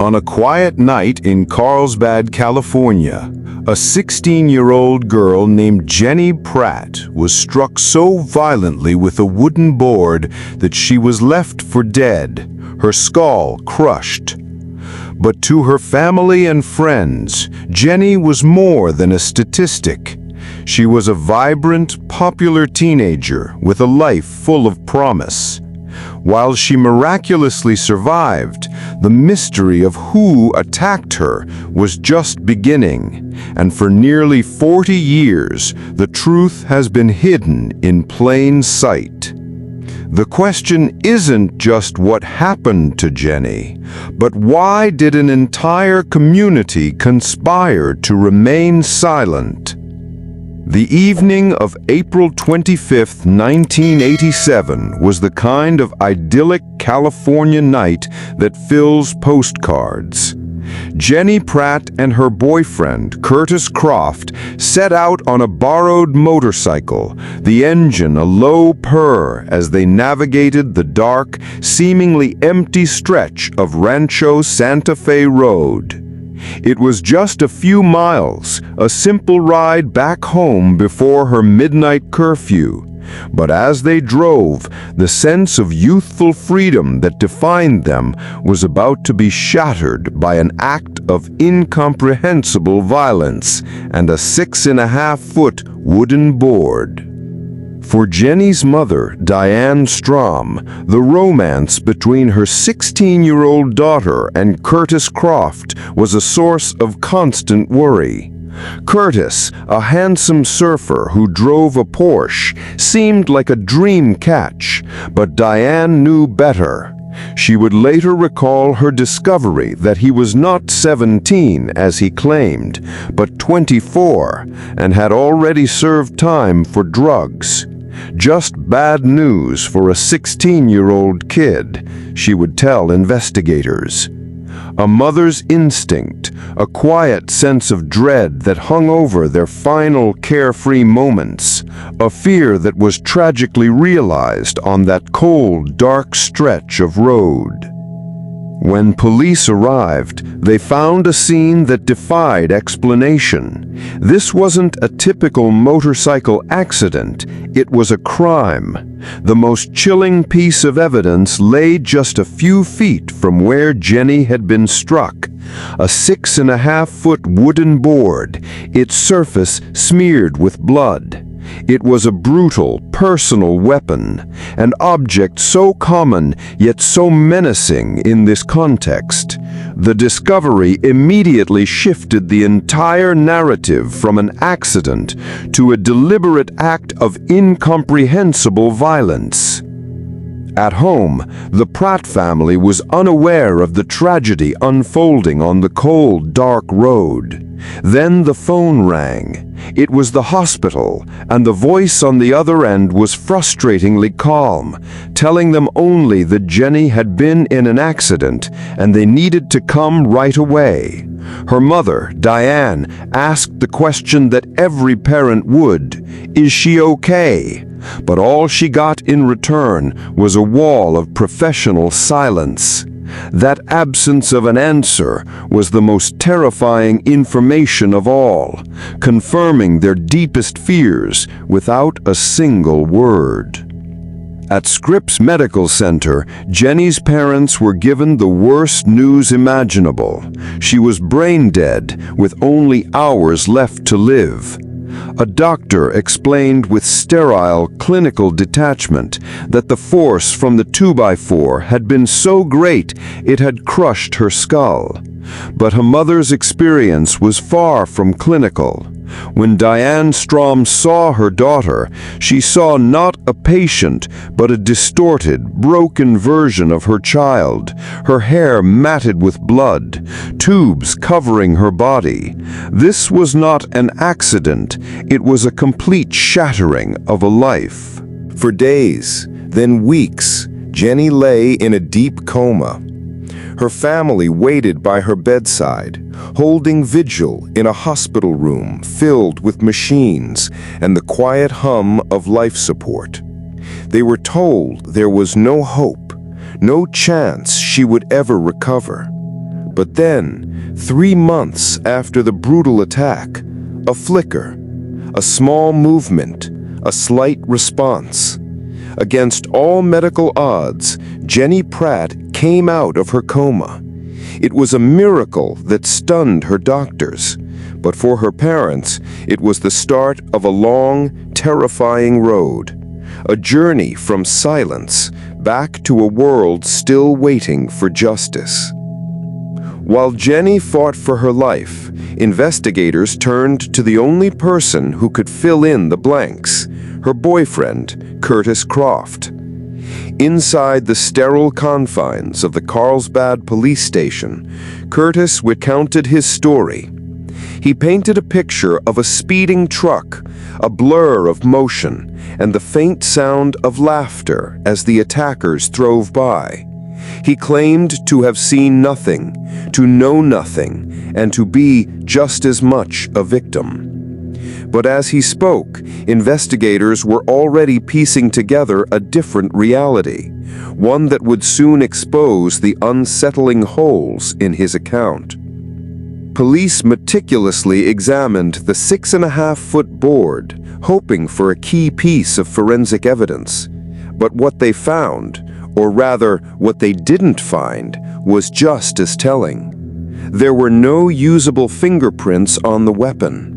On a quiet night in Carlsbad, California, a 16-year-old girl named Jenny Pratt was struck so violently with a wooden board that she was left for dead, her skull crushed. But to her family and friends, Jenny was more than a statistic. She was a vibrant, popular teenager with a life full of promise. While she miraculously survived, the mystery of who attacked her was just beginning, and for nearly 40 years, the truth has been hidden in plain sight. The question isn't just what happened to Jenny, but why did an entire community conspire to remain silent? The evening of April 25, 1987 was the kind of idyllic California night that fills postcards. Jenny Pratt and her boyfriend, Curtis Croft, set out on a borrowed motorcycle, the engine a low purr as they navigated the dark, seemingly empty stretch of Rancho Santa Fe Road. It was just a few miles, a simple ride back home before her midnight curfew. But as they drove, the sense of youthful freedom that defined them was about to be shattered by an act of incomprehensible violence and a 6.5-foot wooden board. For Jenny's mother, Diane Strom, the romance between her 16-year-old daughter and Curtis Croft was a source of constant worry. Curtis, a handsome surfer who drove a Porsche, seemed like a dream catch, but Diane knew better. She would later recall her discovery that he was not 17, as he claimed, but 24, and had already served time for drugs. Just bad news for a 16-year-old kid, she would tell investigators. A mother's instinct, a quiet sense of dread that hung over their final carefree moments, a fear that was tragically realized on that cold, dark stretch of road. When police arrived, they found a scene that defied explanation. This wasn't a typical motorcycle accident, it was a crime. The most chilling piece of evidence lay just a few feet from where Jenny had been struck. A 6.5-foot wooden board, its surface smeared with blood. It was a brutal, personal weapon, an object so common yet so menacing in this context. The discovery immediately shifted the entire narrative from an accident to a deliberate act of incomprehensible violence. At home, the Pratt family was unaware of the tragedy unfolding on the cold, dark road. Then the phone rang. It was the hospital, and the voice on the other end was frustratingly calm, telling them only that Jenny had been in an accident and they needed to come right away. Her mother, Diane, asked the question that every parent would: "Is she okay?" But all she got in return was a wall of professional silence. That absence of an answer was the most terrifying information of all, confirming their deepest fears without a single word. At Scripps Medical Center, Jenny's parents were given the worst news imaginable. She was brain dead, with only hours left to live. A doctor explained with sterile clinical detachment that the force from the 2x4 had been so great it had crushed her skull. But her mother's experience was far from clinical. When Diane Strom saw her daughter, she saw not a patient, but a distorted, broken version of her child, her hair matted with blood, tubes covering her body. This was not an accident, it was a complete shattering of a life. For days, then weeks, Jenny lay in a deep coma. Her family waited by her bedside, holding vigil in a hospital room filled with machines and the quiet hum of life support. They were told there was no hope, no chance she would ever recover. But then, 3 months after the brutal attack, a flicker, a small movement, a slight response. Against all medical odds, Jenny Pratt came out of her coma. It was a miracle that stunned her doctors, but for her parents, it was the start of a long, terrifying road. A journey from silence back to a world still waiting for justice. While Jenny fought for her life, investigators turned to the only person who could fill in the blanks, her boyfriend, Curtis Croft. Inside the sterile confines of the Carlsbad police station, Curtis recounted his story. He painted a picture of a speeding truck, a blur of motion, and the faint sound of laughter as the attackers drove by. He claimed to have seen nothing, to know nothing, and to be just as much a victim. But as he spoke, investigators were already piecing together a different reality, one that would soon expose the unsettling holes in his account. Police meticulously examined the 6.5-foot board, hoping for a key piece of forensic evidence. But what they found, or rather what they didn't find, was just as telling. There were no usable fingerprints on the weapon.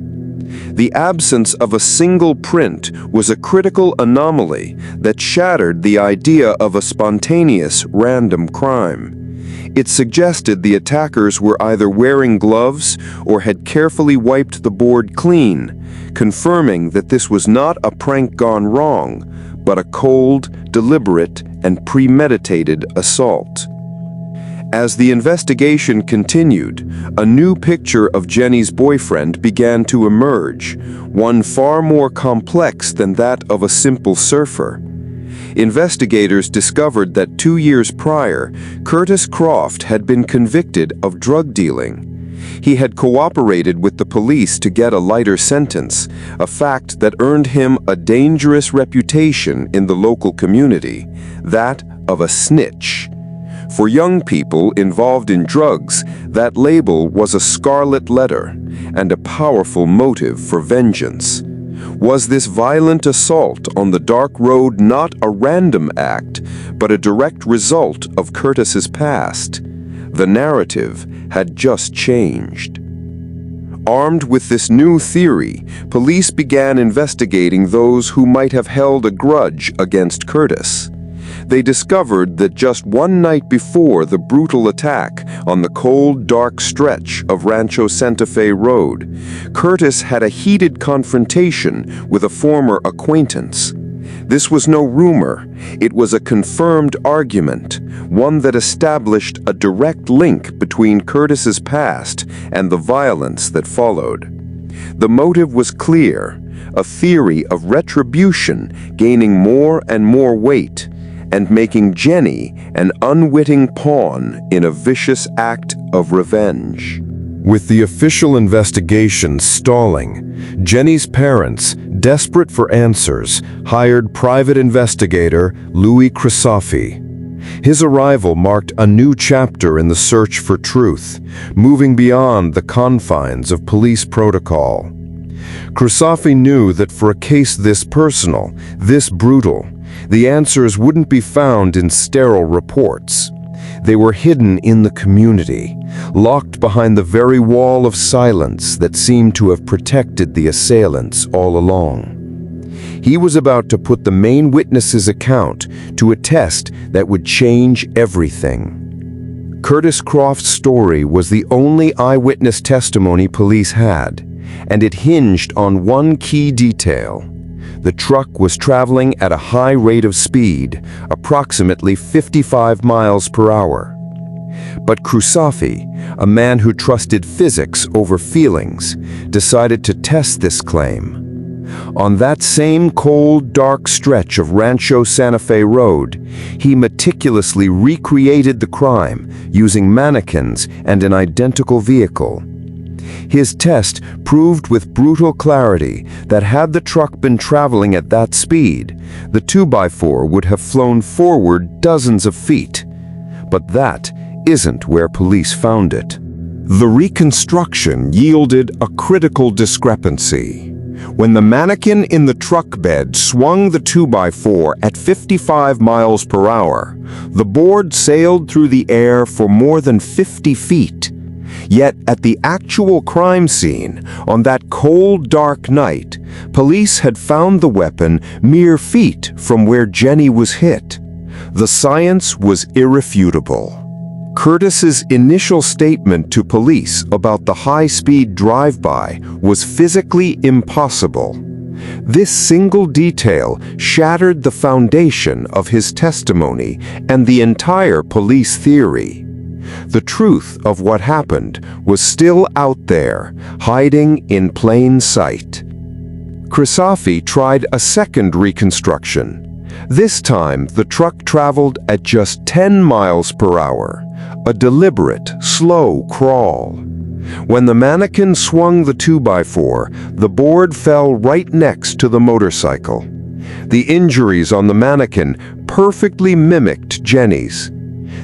The absence of a single print was a critical anomaly that shattered the idea of a spontaneous, random crime. It suggested the attackers were either wearing gloves or had carefully wiped the board clean, confirming that this was not a prank gone wrong, but a cold, deliberate, and premeditated assault. As the investigation continued, a new picture of Jenny's boyfriend began to emerge, one far more complex than that of a simple surfer. Investigators discovered that 2 years prior, Curtis Croft had been convicted of drug dealing. He had cooperated with the police to get a lighter sentence, a fact that earned him a dangerous reputation in the local community, that of a snitch. For young people involved in drugs, that label was a scarlet letter and a powerful motive for vengeance. Was this violent assault on the dark road not a random act, but a direct result of Curtis's past? The narrative had just changed. Armed with this new theory, police began investigating those who might have held a grudge against Curtis. They discovered that just one night before the brutal attack on the cold, dark stretch of Rancho Santa Fe Road, Curtis had a heated confrontation with a former acquaintance. This was no rumor. It was a confirmed argument, one that established a direct link between Curtis's past and the violence that followed. The motive was clear, a theory of retribution gaining more and more weight, and making Jenny an unwitting pawn in a vicious act of revenge. With the official investigation stalling, Jenny's parents, desperate for answers, hired private investigator Louis Crisafi. His arrival marked a new chapter in the search for truth, moving beyond the confines of police protocol. Crisafi knew that for a case this personal, this brutal, the answers wouldn't be found in sterile reports. They were hidden in the community, locked behind the very wall of silence that seemed to have protected the assailants all along. He was about to put the main witness's account to a test that would change everything. Curtis Croft's story was the only eyewitness testimony police had, and it hinged on one key detail. The truck was traveling at a high rate of speed, approximately 55 miles per hour. But Crisafi, a man who trusted physics over feelings, decided to test this claim. On that same cold, dark stretch of Rancho Santa Fe Road, he meticulously recreated the crime using mannequins and an identical vehicle. His test proved with brutal clarity that had the truck been traveling at that speed, the 2x4 would have flown forward dozens of feet. But that, isn't where police found it. The reconstruction yielded a critical discrepancy. When the mannequin in the truck bed swung the 2x4 at 55 miles per hour, the board sailed through the air for more than 50 feet. Yet at the actual crime scene, on that cold, dark night, police had found the weapon mere feet from where Jenny was hit. The science was irrefutable. Curtis's initial statement to police about the high-speed drive-by was physically impossible. This single detail shattered the foundation of his testimony and the entire police theory. The truth of what happened was still out there, hiding in plain sight. Crisafi tried a second reconstruction. This time, the truck traveled at just 10 miles per hour, a deliberate, slow crawl. When the mannequin swung the 2x4, the board fell right next to the motorcycle. The injuries on the mannequin perfectly mimicked Jenny's.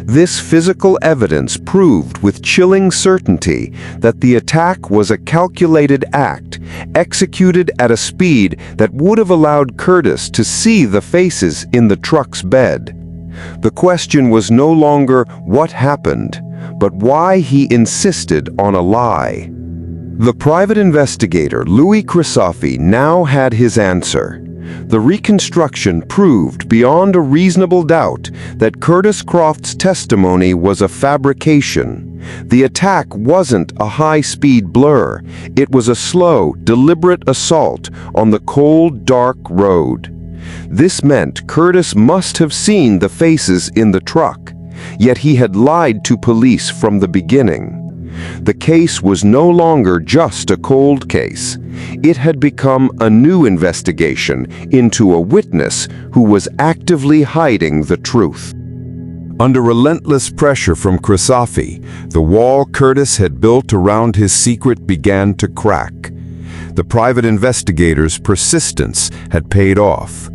This physical evidence proved with chilling certainty that the attack was a calculated act, executed at a speed that would have allowed Curtis to see the faces in the truck's bed. The question was no longer what happened, but why he insisted on a lie. The private investigator, Louis Crisafi, now had his answer. The reconstruction proved beyond a reasonable doubt that Curtis Croft's testimony was a fabrication. The attack wasn't a high-speed blur. It was a slow, deliberate assault on the cold, dark road. This meant Curtis must have seen the faces in the truck, yet he had lied to police from the beginning. The case was no longer just a cold case. It had become a new investigation into a witness who was actively hiding the truth. Under relentless pressure from Crisafi, the wall Curtis had built around his secret began to crack. The private investigator's persistence had paid off.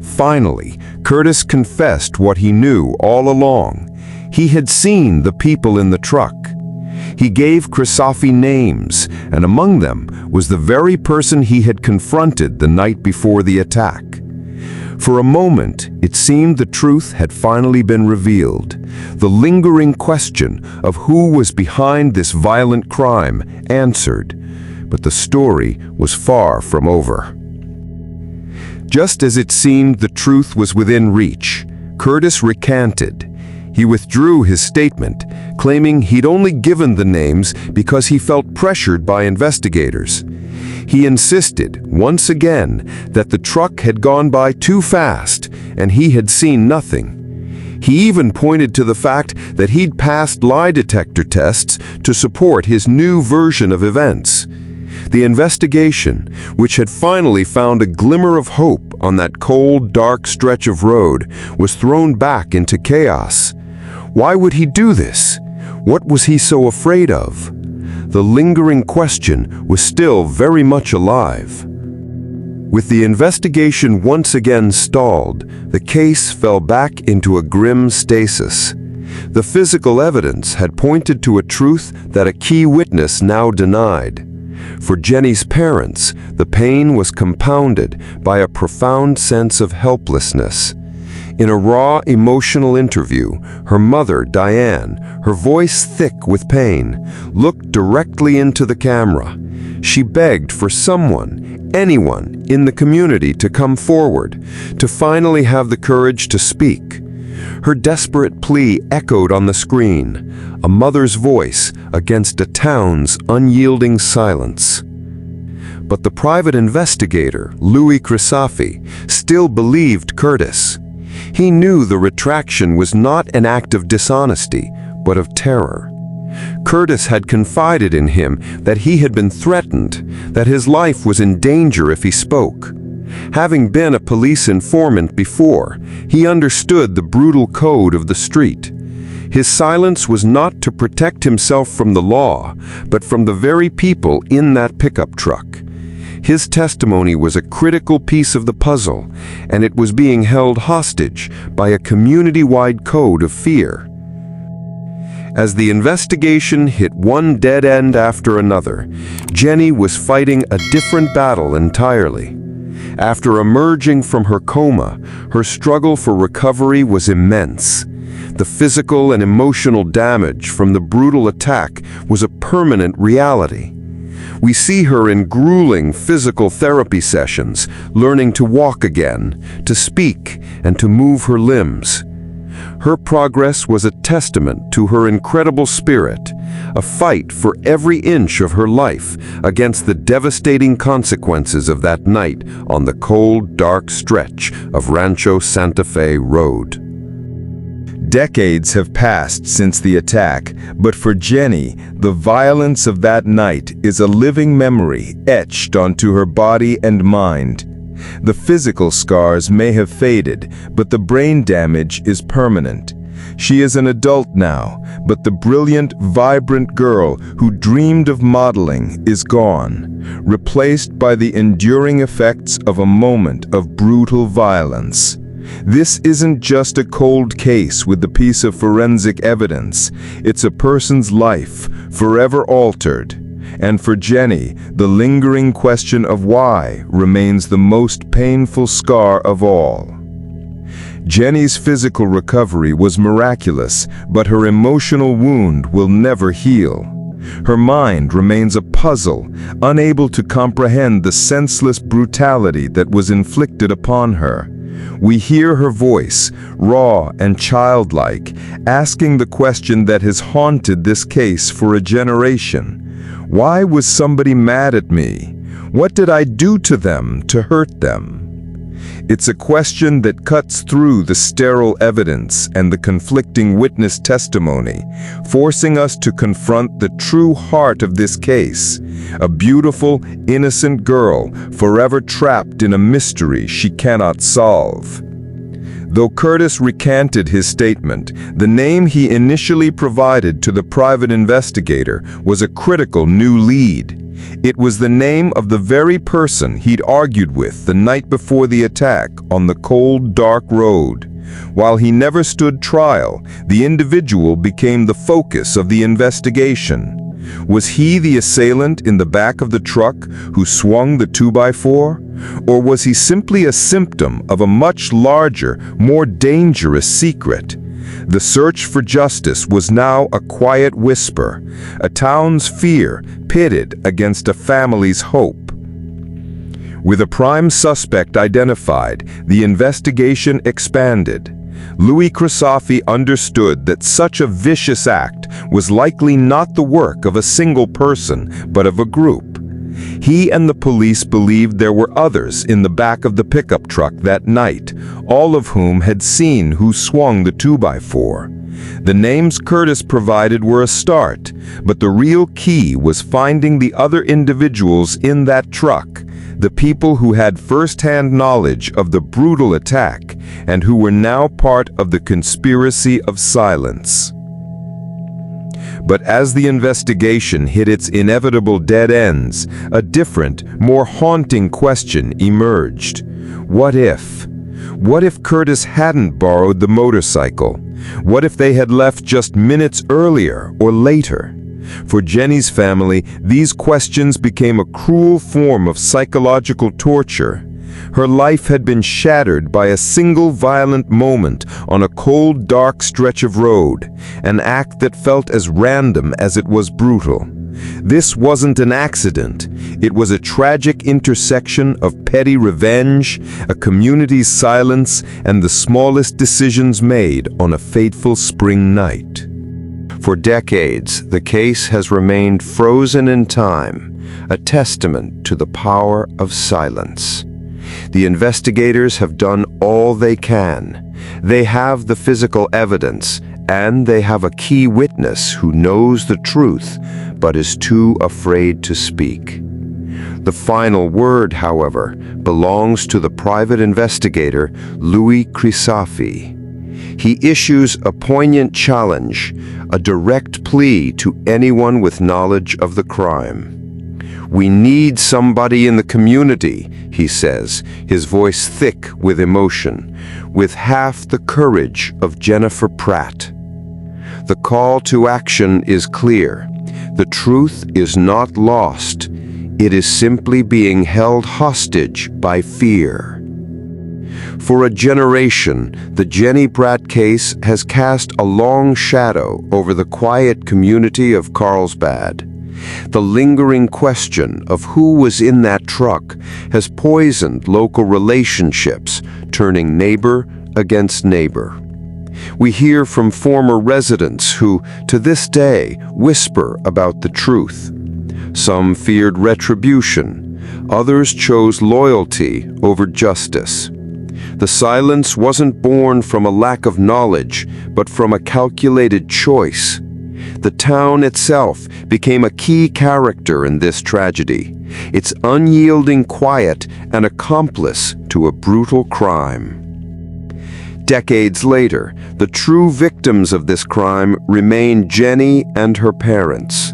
Finally, Curtis confessed what he knew all along. He had seen the people in the truck. He gave Crisafi names, and among them was the very person he had confronted the night before the attack. For a moment, it seemed the truth had finally been revealed. The lingering question of who was behind this violent crime answered, but the story was far from over. Just as it seemed the truth was within reach, Curtis recanted. He withdrew his statement, claiming he'd only given the names because he felt pressured by investigators. He insisted, once again, that the truck had gone by too fast and he had seen nothing. He even pointed to the fact that he'd passed lie detector tests to support his new version of events. The investigation, which had finally found a glimmer of hope on that cold, dark stretch of road, was thrown back into chaos. Why would he do this? What was he so afraid of? The lingering question was still very much alive. With the investigation once again stalled, the case fell back into a grim stasis. The physical evidence had pointed to a truth that a key witness now denied. For Jenny's parents, the pain was compounded by a profound sense of helplessness. In a raw, emotional interview, her mother, Diane, her voice thick with pain, looked directly into the camera. She begged for someone, anyone, in the community to come forward, to finally have the courage to speak. Her desperate plea echoed on the screen, a mother's voice against a town's unyielding silence. But the private investigator, Louis Crisafi, still believed Curtis. He knew the retraction was not an act of dishonesty, but of terror. Curtis had confided in him that he had been threatened, that his life was in danger if he spoke. Having been a police informant before, he understood the brutal code of the street. His silence was not to protect himself from the law, but from the very people in that pickup truck. His testimony was a critical piece of the puzzle, and it was being held hostage by a community-wide code of fear. As the investigation hit one dead end after another, Jenny was fighting a different battle entirely. After emerging from her coma, her struggle for recovery was immense. The physical and emotional damage from the brutal attack was a permanent reality. We see her in grueling physical therapy sessions, learning to walk again, to speak, and to move her limbs. Her progress was a testament to her incredible spirit, a fight for every inch of her life against the devastating consequences of that night on the cold, dark stretch of Rancho Santa Fe Road. Decades have passed since the attack, but for Jenny, the violence of that night is a living memory etched onto her body and mind. The physical scars may have faded, but the brain damage is permanent. She is an adult now, but the brilliant, vibrant girl who dreamed of modeling is gone, replaced by the enduring effects of a moment of brutal violence. This isn't just a cold case with a piece of forensic evidence. It's a person's life, forever altered. And for Jenny, the lingering question of why remains the most painful scar of all. Jenny's physical recovery was miraculous, but her emotional wound will never heal. Her mind remains a puzzle, unable to comprehend the senseless brutality that was inflicted upon her. We hear her voice, raw and childlike, asking the question that has haunted this case for a generation. Why was somebody mad at me? What did I do to them to hurt them? It's a question that cuts through the sterile evidence and the conflicting witness testimony, forcing us to confront the true heart of this case, a beautiful, innocent girl forever trapped in a mystery she cannot solve. Though Curtis recanted his statement, the name he initially provided to the private investigator was a critical new lead. It was the name of the very person he'd argued with the night before the attack on the cold, dark road. While he never stood trial, the individual became the focus of the investigation. Was he the assailant in the back of the truck who swung the 2x4? Or was he simply a symptom of a much larger, more dangerous secret? The search for justice was now a quiet whisper, a town's fear pitted against a family's hope. With a prime suspect identified, the investigation expanded. Louis Crisafi understood that such a vicious act was likely not the work of a single person, but of a group. He and the police believed there were others in the back of the pickup truck that night, all of whom had seen who swung the 2x4. The names Curtis provided were a start, but the real key was finding the other individuals in that truck, the people who had first-hand knowledge of the brutal attack and who were now part of the conspiracy of silence. But as the investigation hit its inevitable dead ends, a different, more haunting question emerged. What if? What if Curtis hadn't borrowed the motorcycle? What if they had left just minutes earlier or later? For Jenny's family, these questions became a cruel form of psychological torture. Her life had been shattered by a single violent moment on a cold, dark stretch of road, an act that felt as random as it was brutal. This wasn't an accident. It was a tragic intersection of petty revenge, a community's silence, and the smallest decisions made on a fateful spring night. For decades, the case has remained frozen in time, a testament to the power of silence. The investigators have done all they can. They have the physical evidence, and they have a key witness who knows the truth, but is too afraid to speak. The final word, however, belongs to the private investigator, Louis Crisafi. He issues a poignant challenge, a direct plea to anyone with knowledge of the crime. "We need somebody in the community," he says, his voice thick with emotion, "with half the courage of Jennifer Pratt." The call to action is clear. The truth is not lost. It is simply being held hostage by fear. For a generation, the Jenny Pratt case has cast a long shadow over the quiet community of Carlsbad. The lingering question of who was in that truck has poisoned local relationships, turning neighbor against neighbor. We hear from former residents who, to this day, whisper about the truth. Some feared retribution. Others chose loyalty over justice. The silence wasn't born from a lack of knowledge, but from a calculated choice. The town itself became a key character in this tragedy, its unyielding quiet an accomplice to a brutal crime. Decades later, the true victims of this crime remain Jenny and her parents.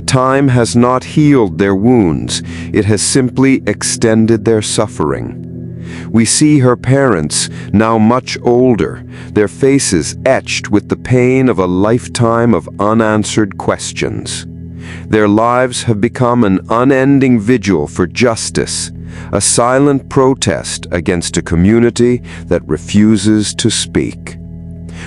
Time has not healed their wounds, it has simply extended their suffering. We see her parents, now much older, their faces etched with the pain of a lifetime of unanswered questions. Their lives have become an unending vigil for justice, a silent protest against a community that refuses to speak.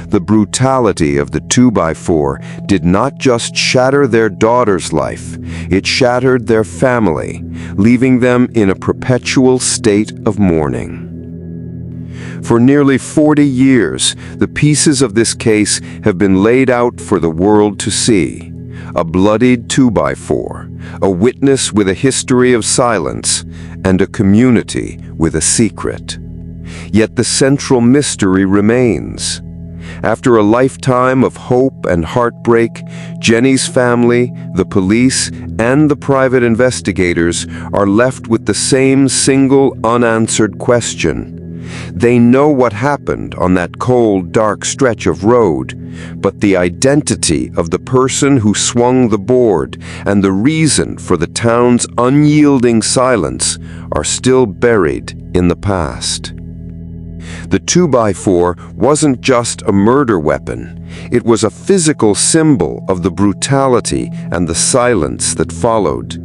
The brutality of the 2x4 did not just shatter their daughter's life, it shattered their family, leaving them in a perpetual state of mourning. For nearly 40 years, the pieces of this case have been laid out for the world to see. A bloodied 2x4, a witness with a history of silence, and a community with a secret. Yet the central mystery remains. After a lifetime of hope and heartbreak, Jenny's family, the police, and the private investigators are left with the same single unanswered question. They know what happened on that cold, dark stretch of road, but the identity of the person who swung the board and the reason for the town's unyielding silence are still buried in the past. The 2x4 wasn't just a murder weapon. It was a physical symbol of the brutality and the silence that followed.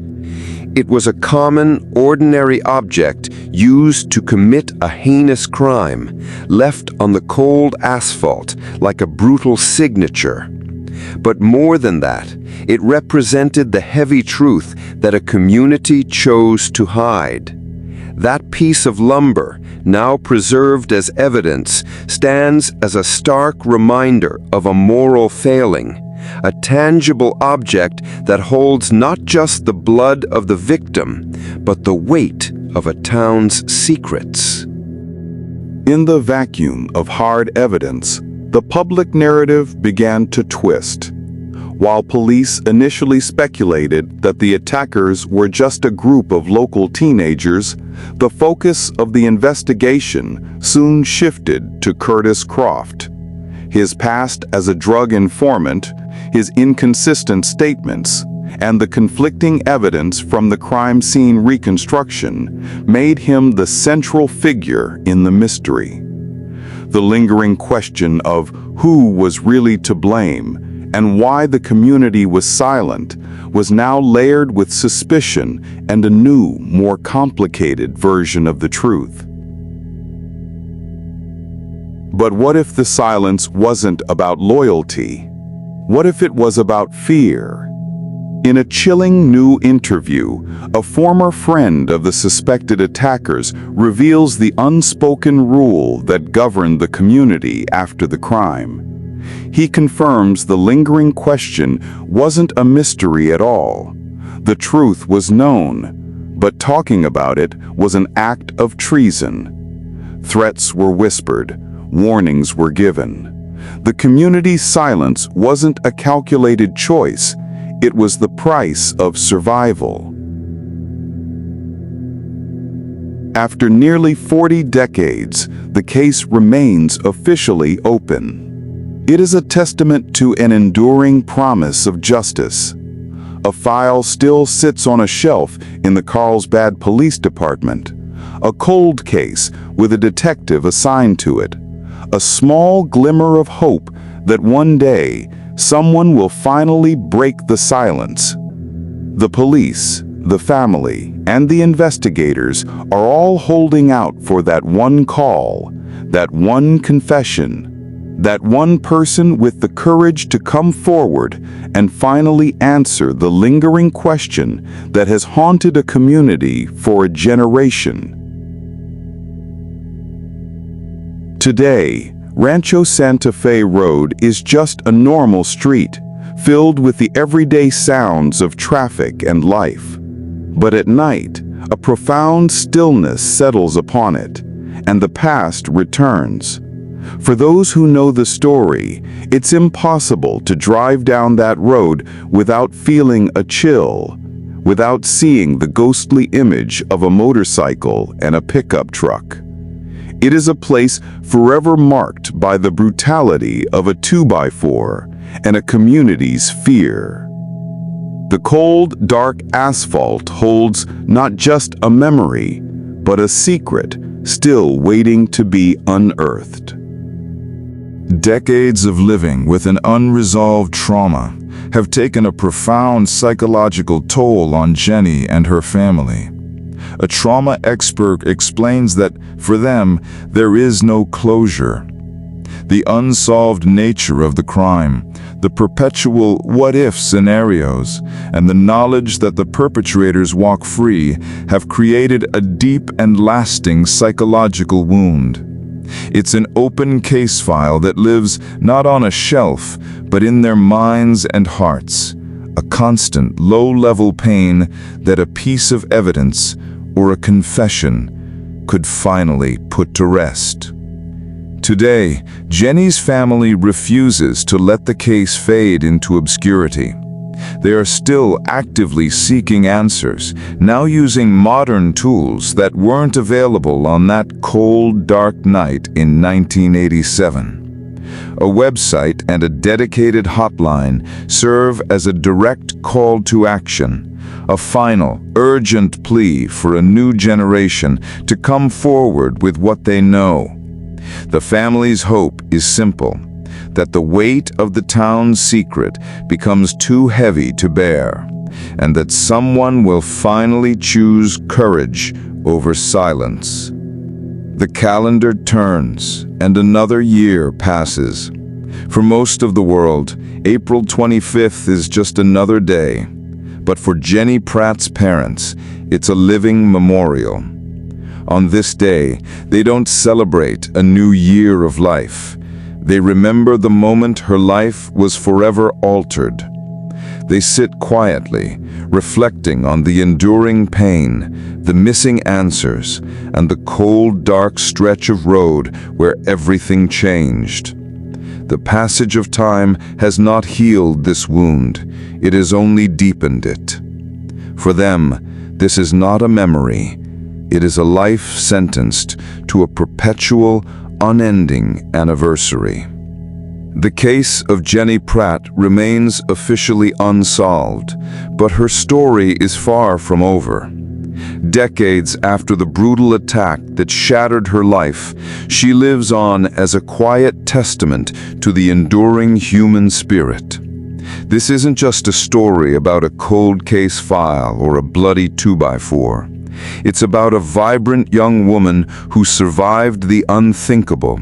It was a common, ordinary object used to commit a heinous crime, left on the cold asphalt like a brutal signature. But more than that, it represented the heavy truth that a community chose to hide. That piece of lumber, now preserved as evidence, stands as a stark reminder of a moral failing, a tangible object that holds not just the blood of the victim, but the weight of a town's secrets. In the vacuum of hard evidence, the public narrative began to twist. While police initially speculated that the attackers were just a group of local teenagers, the focus of the investigation soon shifted to Curtis Croft. His past as a drug informant, his inconsistent statements, and the conflicting evidence from the crime scene reconstruction made him the central figure in the mystery. The lingering question of who was really to blame and why the community was silent was now layered with suspicion and a new, more complicated version of the truth. But what if the silence wasn't about loyalty? What if it was about fear? In a chilling new interview, a former friend of the suspected attackers reveals the unspoken rule that governed the community after the crime. He confirms the lingering question wasn't a mystery at all. The truth was known, but talking about it was an act of treason. Threats were whispered, warnings were given. The community's silence wasn't a calculated choice, it was the price of survival. After nearly 40 decades, the case remains officially open. It is a testament to an enduring promise of justice. A file still sits on a shelf in the Carlsbad Police Department, a cold case with a detective assigned to it, a small glimmer of hope that one day someone will finally break the silence. The police, the family, and the investigators are all holding out for that one call, that one confession, that one person with the courage to come forward and finally answer the lingering question that has haunted a community for a generation. Today, Rancho Santa Fe Road is just a normal street, filled with the everyday sounds of traffic and life. But at night, a profound stillness settles upon it, and the past returns. For those who know the story, it's impossible to drive down that road without feeling a chill, without seeing the ghostly image of a motorcycle and a pickup truck. It is a place forever marked by the brutality of a 2x4 and a community's fear. The cold, dark asphalt holds not just a memory, but a secret still waiting to be unearthed. Decades of living with an unresolved trauma have taken a profound psychological toll on Jenny and her family. A trauma expert explains that, for them, there is no closure. The unsolved nature of the crime, the perpetual what-if scenarios, and the knowledge that the perpetrators walk free have created a deep and lasting psychological wound. It's an open case file that lives not on a shelf, but in their minds and hearts, a constant low-level pain that a piece of evidence or a confession could finally put to rest. Today, Jenny's family refuses to let the case fade into obscurity. They are still actively seeking answers, now using modern tools that weren't available on that cold, dark night in 1987. A website and a dedicated hotline serve as a direct call to action, a final, urgent plea for a new generation to come forward with what they know. The family's hope is simple: that the weight of the town's secret becomes too heavy to bear, and that someone will finally choose courage over silence. The calendar turns, and another year passes. For most of the world, April 25th is just another day. But for Jenny Pratt's parents, it's a living memorial. On this day, they don't celebrate a new year of life. They remember the moment her life was forever altered. They sit quietly, reflecting on the enduring pain, the missing answers, and the cold, dark stretch of road where everything changed. The passage of time has not healed this wound, it has only deepened it. For them, this is not a memory, it is a life sentenced to a perpetual, unending anniversary. The case of Jenny Pratt remains officially unsolved, but her story is far from over. Decades after the brutal attack that shattered her life, she lives on as a quiet testament to the enduring human spirit. This isn't just a story about a cold case file or a bloody 2x4. It's about a vibrant young woman who survived the unthinkable,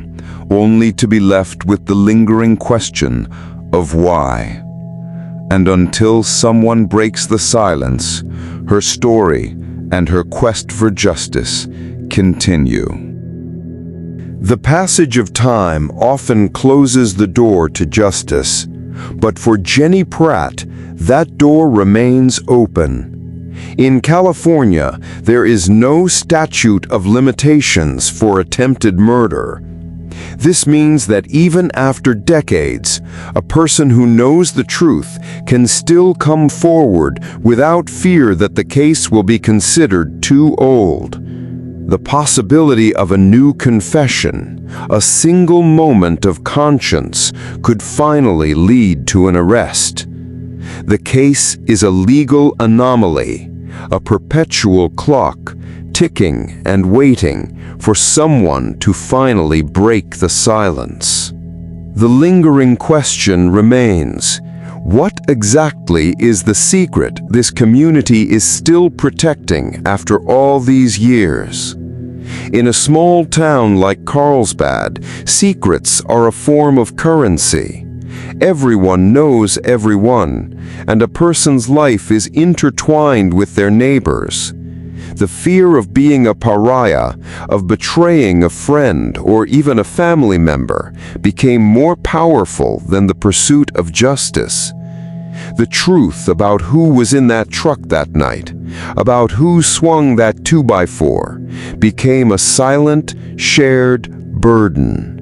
only to be left with the lingering question of why. And until someone breaks the silence, her story and her quest for justice continue. The passage of time often closes the door to justice, but for Jenny Pratt, that door remains open. In California, there is no statute of limitations for attempted murder. This means that even after decades, a person who knows the truth can still come forward without fear that the case will be considered too old. The possibility of a new confession, a single moment of conscience, could finally lead to an arrest. The case is a legal anomaly, a perpetual clock, ticking and waiting for someone to finally break the silence. The lingering question remains: what exactly is the secret this community is still protecting after all these years? In a small town like Carlsbad, secrets are a form of currency. Everyone knows everyone, and a person's life is intertwined with their neighbors. The fear of being a pariah, of betraying a friend or even a family member, became more powerful than the pursuit of justice. The truth about who was in that truck that night, about who swung that 2x4, became a silent, shared burden.